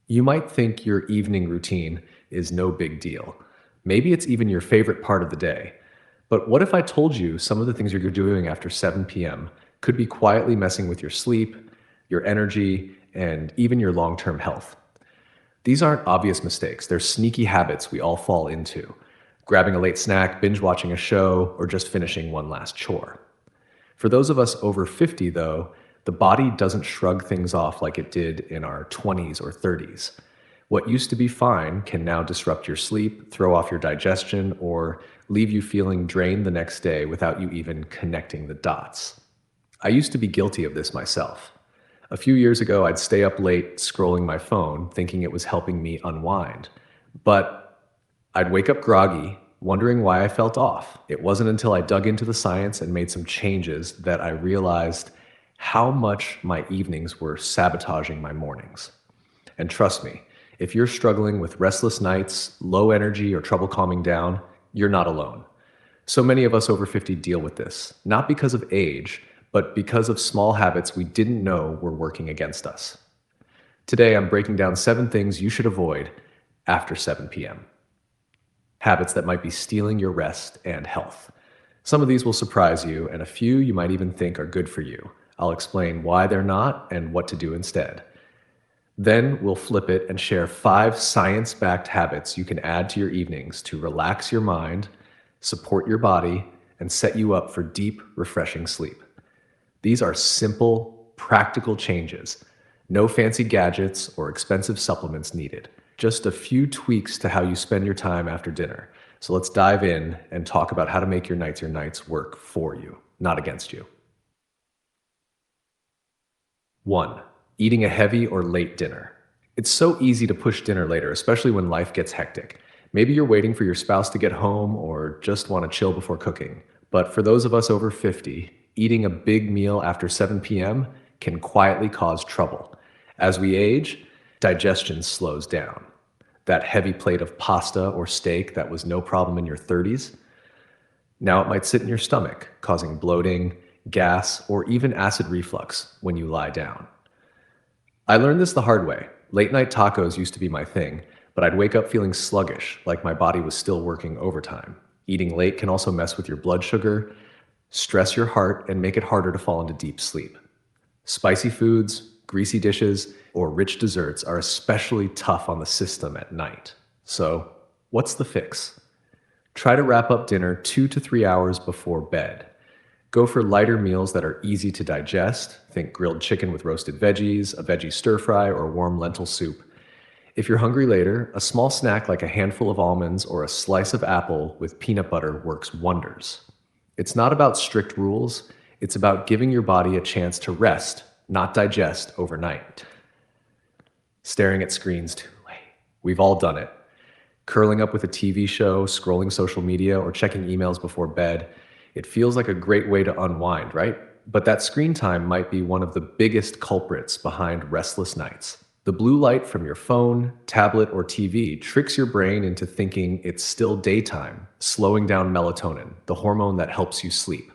You might think your evening routine is no big deal. Maybe it's even your favorite part of the day. But what if I told you some of the things you're doing after 7 p.m. could be quietly messing with your sleep, your energy, and even your long term health? These aren't obvious mistakes, they're sneaky habits we all fall into. Grabbing a late snack, binge watching a show, or just finishing one last chore. For those of us over 50, though, the body doesn't shrug things off like it did in our 20s or 30s. What used to be fine can now disrupt your sleep, throw off your digestion, or leave you feeling drained the next day without you even connecting the dots. I used to be guilty of this myself. A few years ago, I'd stay up late scrolling my phone, thinking it was helping me unwind. But I'd wake up groggy, wondering why I felt off. It wasn't until I dug into the science and made some changes that I realized how much my evenings were sabotaging my mornings. And trust me, if you're struggling with restless nights, low energy, or trouble calming down, you're not alone. So many of us over 50 deal with this, not because of age, but because of small habits we didn't know were working against us. Today, I'm breaking down 7 things you should avoid after 7 p.m. Habits that might be stealing your rest and health. Some of these will surprise you, and a few you might even think are good for you. I'll explain why they're not and what to do instead. Then we'll flip it and share 5 science backed habits you can add to your evenings to relax your mind, support your body, and set you up for deep, refreshing sleep. These are simple, practical changes. No fancy gadgets or expensive supplements needed. Just a few tweaks to how you spend your time after dinner. So let's dive in and talk about how to make your nights work for you, not against you. 1. Eating a heavy or late dinner. It's so easy to push dinner later, especially when life gets hectic. Maybe you're waiting for your spouse to get home or just want to chill before cooking. But for those of us over 50, eating a big meal after 7 p.m. can quietly cause trouble. As we age, digestion slows down. That heavy plate of pasta or steak that was no problem in your 30s, now it might sit in your stomach, causing bloating, gas, or even acid reflux when you lie down. I learned this the hard way. Late night tacos used to be my thing, but I'd wake up feeling sluggish, like my body was still working overtime. Eating late can also mess with your blood sugar, stress your heart, and make it harder to fall into deep sleep. Spicy foods, greasy dishes, or rich desserts are especially tough on the system at night. So, what's the fix? Try to wrap up dinner 2 to 3 hours before bed. Go for lighter meals that are easy to digest. Think grilled chicken with roasted veggies, a veggie stir fry, or warm lentil soup. If you're hungry later, a small snack like a handful of almonds or a slice of apple with peanut butter works wonders. It's not about strict rules, it's about giving your body a chance to rest, not digest overnight. Staring at screens too late. We've all done it. Curling up with a TV show, scrolling social media, or checking emails before bed. It feels like a great way to unwind, right? But that screen time might be one of the biggest culprits behind restless nights. The blue light from your phone, tablet, or TV tricks your brain into thinking it's still daytime, slowing down melatonin, the hormone that helps you sleep.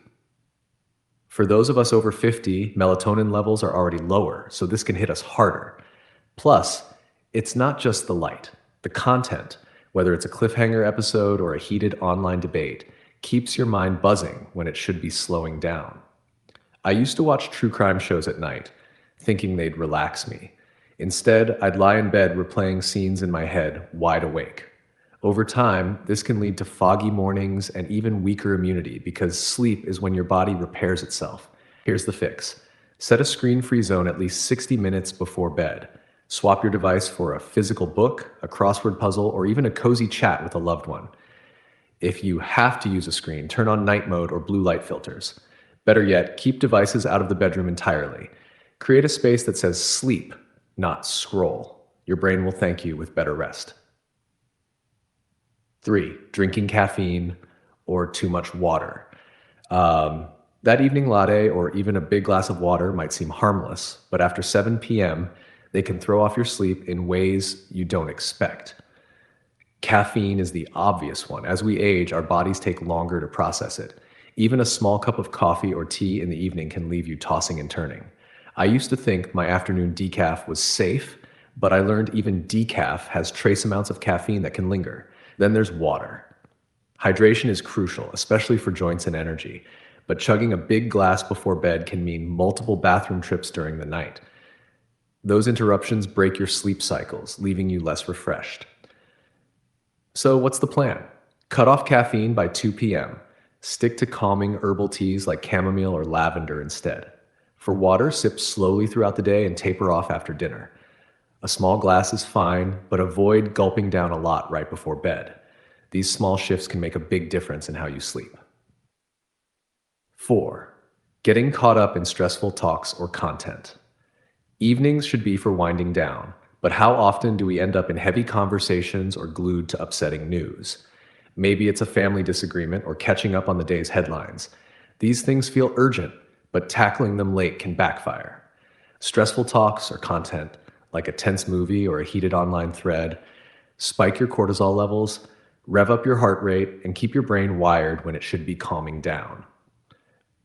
For those of us over 50, melatonin levels are already lower, so this can hit us harder. Plus, it's not just the light. The content, whether it's a cliffhanger episode or a heated online debate, keeps your mind buzzing when it should be slowing down. I used to watch true crime shows at night, thinking they'd relax me. Instead, I'd lie in bed replaying scenes in my head, wide awake. Over time, this can lead to foggy mornings and even weaker immunity because sleep is when your body repairs itself. Here's the fix. Set a screen-free zone at least 60 minutes before bed. Swap your device for a physical book, a crossword puzzle, or even a cozy chat with a loved one. If you have to use a screen, turn on night mode or blue light filters. Better yet, keep devices out of the bedroom entirely. Create a space that says sleep, not scroll. Your brain will thank you with better rest. 3. Drinking caffeine or too much water. That evening latte or even a big glass of water might seem harmless, but after 7 p.m., they can throw off your sleep in ways you don't expect. Caffeine is the obvious one. As we age, our bodies take longer to process it. Even a small cup of coffee or tea in the evening can leave you tossing and turning. I used to think my afternoon decaf was safe, but I learned even decaf has trace amounts of caffeine that can linger. Then there's water. Hydration is crucial, especially for joints and energy, but chugging a big glass before bed can mean multiple bathroom trips during the night. Those interruptions break your sleep cycles, leaving you less refreshed. So, what's the plan? Cut off caffeine by 2 p.m. Stick to calming herbal teas like chamomile or lavender instead. For water, sip slowly throughout the day and taper off after dinner. A small glass is fine, but avoid gulping down a lot right before bed. These small shifts can make a big difference in how you sleep. 4. Getting caught up in stressful talks or content. Evenings should be for winding down, but how often do we end up in heavy conversations or glued to upsetting news? Maybe it's a family disagreement or catching up on the day's headlines. These things feel urgent, but tackling them late can backfire. Stressful talks or content, like a tense movie or a heated online thread, spike your cortisol levels, rev up your heart rate, and keep your brain wired when it should be calming down.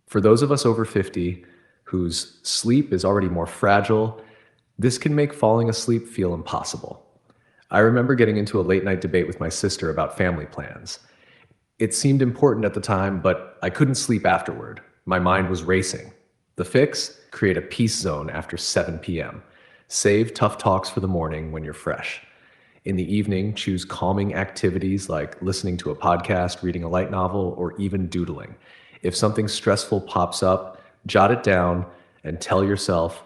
For those of us over 50 whose sleep is already more fragile, this can make falling asleep feel impossible. I remember getting into a late night debate with my sister about family plans. It seemed important at the time, but I couldn't sleep afterward. My mind was racing. The fix? Create a peace zone after 7 p.m. Save tough talks for the morning when you're fresh. In the evening, choose calming activities like listening to a podcast, reading a light novel, or even doodling. If something stressful pops up, jot it down and tell yourself,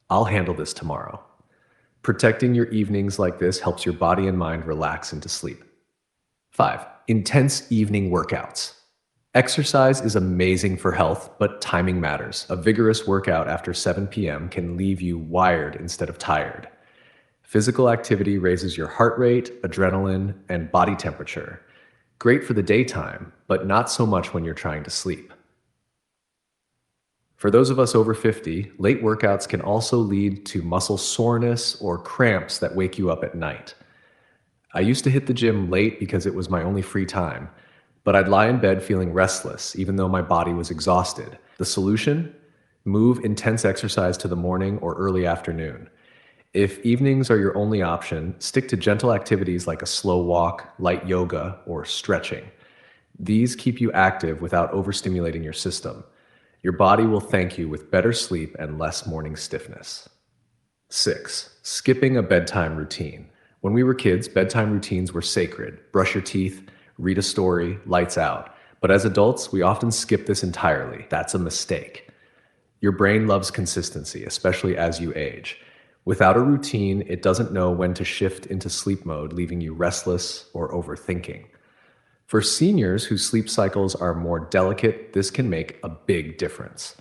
I'll handle this tomorrow. Protecting your evenings like this helps your body and mind relax into sleep. 5. Intense evening workouts. Exercise is amazing for health, but timing matters. A vigorous workout after 7 p.m. can leave you wired instead of tired. Physical activity raises your heart rate, adrenaline, and body temperature. Great for the daytime, but not so much when you're trying to sleep. For those of us over 50, late workouts can also lead to muscle soreness or cramps that wake you up at night. I used to hit the gym late because it was my only free time, but I'd lie in bed feeling restless even though my body was exhausted. The solution? Move intense exercise to the morning or early afternoon. If evenings are your only option, stick to gentle activities like a slow walk, light yoga, or stretching. These keep you active without overstimulating your system. Your body will thank you with better sleep and less morning stiffness. 6. Skipping a bedtime routine. When we were kids, bedtime routines were sacred. Brush your teeth, read a story, lights out. But as adults, we often skip this entirely. That's a mistake. Your brain loves consistency, especially as you age. Without a routine, it doesn't know when to shift into sleep mode, leaving you restless or overthinking. For seniors whose sleep cycles are more delicate, this can make a big difference.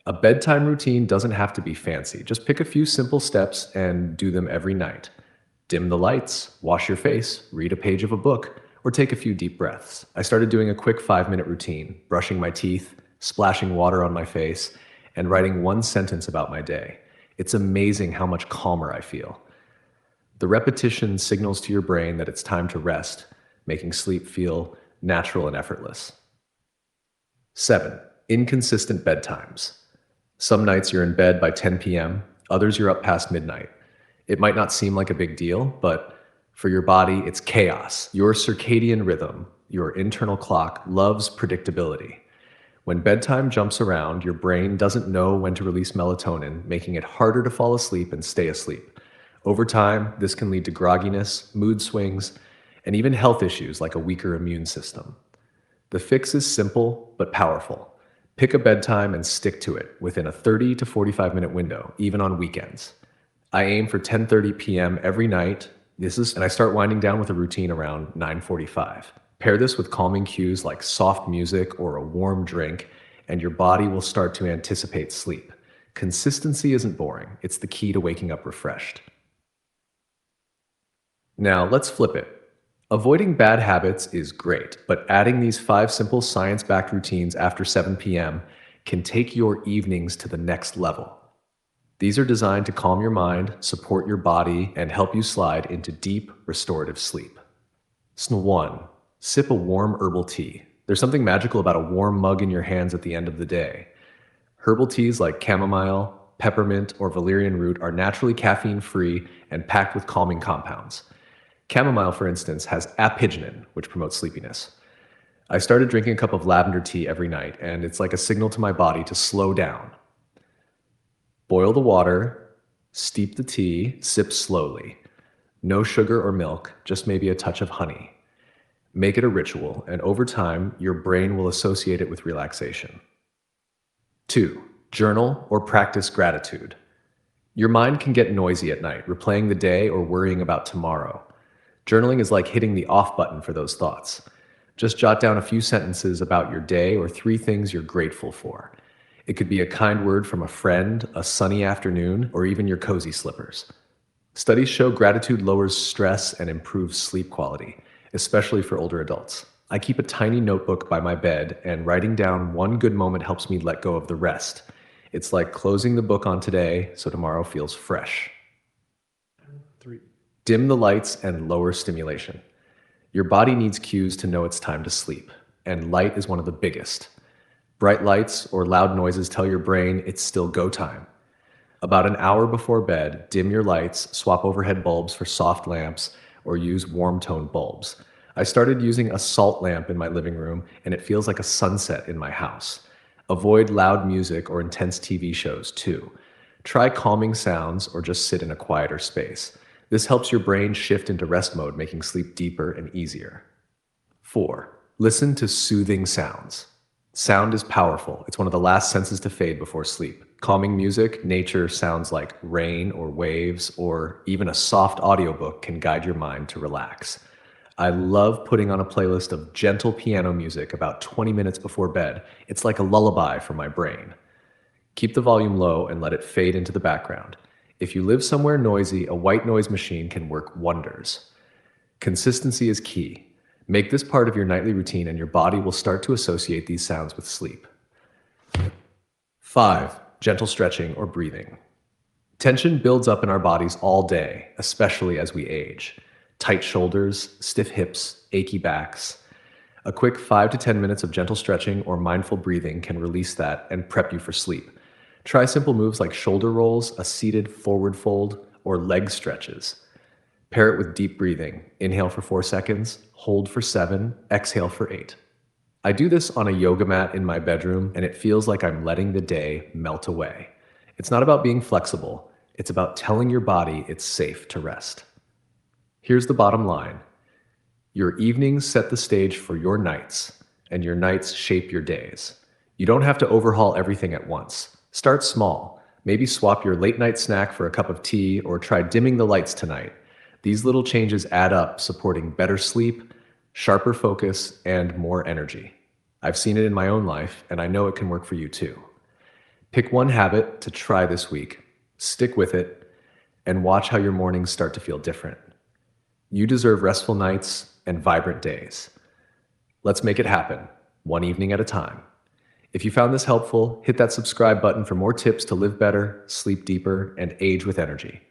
A bedtime routine doesn't have to be fancy. Just pick a few simple steps and do them every night. Dim the lights, wash your face, read a page of a book, or take a few deep breaths. I started doing a quick 5-minute routine, brushing my teeth, splashing water on my face, and writing one sentence about my day. It's amazing how much calmer I feel. The repetition signals to your brain that it's time to rest, making sleep feel natural and effortless. 7. Inconsistent bedtimes. Some nights you're in bed by 10 p.m., others you're up past midnight. It might not seem like a big deal, but for your body, it's chaos. Your circadian rhythm, your internal clock, loves predictability. When bedtime jumps around, your brain doesn't know when to release melatonin, making it harder to fall asleep and stay asleep. Over time, this can lead to grogginess, mood swings, and even health issues like a weaker immune system. The fix is simple but powerful. Pick a bedtime and stick to it within a 30 to 45-minute window, even on weekends. I aim for 10:30 p.m. every night. And I start winding down with a routine around 9:45. Pair this with calming cues like soft music or a warm drink, and your body will start to anticipate sleep. Consistency isn't boring. It's the key to waking up refreshed. Now, let's flip it. Avoiding bad habits is great, but adding these 5 simple science-backed routines after 7 p.m. can take your evenings to the next level. These are designed to calm your mind, support your body, and help you slide into deep, restorative sleep. 1. Sip a warm herbal tea. There's something magical about a warm mug in your hands at the end of the day. Herbal teas like chamomile, peppermint, or valerian root are naturally caffeine free and packed with calming compounds. Chamomile, for instance, has apigenin, which promotes sleepiness. I started drinking a cup of lavender tea every night, and it's like a signal to my body to slow down. Boil the water, steep the tea, sip slowly. No sugar or milk, just maybe a touch of honey. Make it a ritual, and over time, your brain will associate it with relaxation. 2. Journal or practice gratitude. Your mind can get noisy at night, replaying the day or worrying about tomorrow. Journaling is like hitting the off button for those thoughts. Just jot down a few sentences about your day or 3 things you're grateful for. It could be a kind word from a friend, a sunny afternoon, or even your cozy slippers. Studies show gratitude lowers stress and improves sleep quality, especially for older adults. I keep a tiny notebook by my bed, and writing down one good moment helps me let go of the rest. It's like closing the book on today so tomorrow feels fresh. 3. Dim the lights and lower stimulation. Your body needs cues to know it's time to sleep, and light is one of the biggest. Bright lights or loud noises tell your brain it's still go time. About an hour before bed, dim your lights, swap overhead bulbs for soft lamps, or use warm toned bulbs. I started using a salt lamp in my living room, and it feels like a sunset in my house. Avoid loud music or intense TV shows, too. Try calming sounds or just sit in a quieter space. This helps your brain shift into rest mode, making sleep deeper and easier. 4. Listen to soothing sounds. Sound is powerful. It's one of the last senses to fade before sleep. Calming music, nature sounds like rain or waves, or even a soft audiobook can guide your mind to relax. I love putting on a playlist of gentle piano music about 20 minutes before bed. It's like a lullaby for my brain. Keep the volume low and let it fade into the background. If you live somewhere noisy, a white noise machine can work wonders. Consistency is key. Make this part of your nightly routine and your body will start to associate these sounds with sleep. 5. Gentle stretching or breathing. Tension builds up in our bodies all day, especially as we age. Tight shoulders, stiff hips, achy backs. A quick 5 to 10 minutes of gentle stretching or mindful breathing can release that and prep you for sleep. Try simple moves like shoulder rolls, a seated forward fold, or leg stretches. Pair it with deep breathing. Inhale for 4 seconds, hold for 7, exhale for 8. I do this on a yoga mat in my bedroom, and it feels like I'm letting the day melt away. It's not about being flexible, it's about telling your body it's safe to rest. Here's the bottom line. Your evenings set the stage for your nights, and your nights shape your days. You don't have to overhaul everything at once. Start small. Maybe swap your late night snack for a cup of tea, or try dimming the lights tonight. These little changes add up, supporting better sleep, sharper focus, and more energy. I've seen it in my own life, and I know it can work for you too. Pick one habit to try this week, stick with it, and watch how your mornings start to feel different. You deserve restful nights and vibrant days. Let's make it happen, one evening at a time. If you found this helpful, hit that subscribe button for more tips to live better, sleep deeper, and age with energy.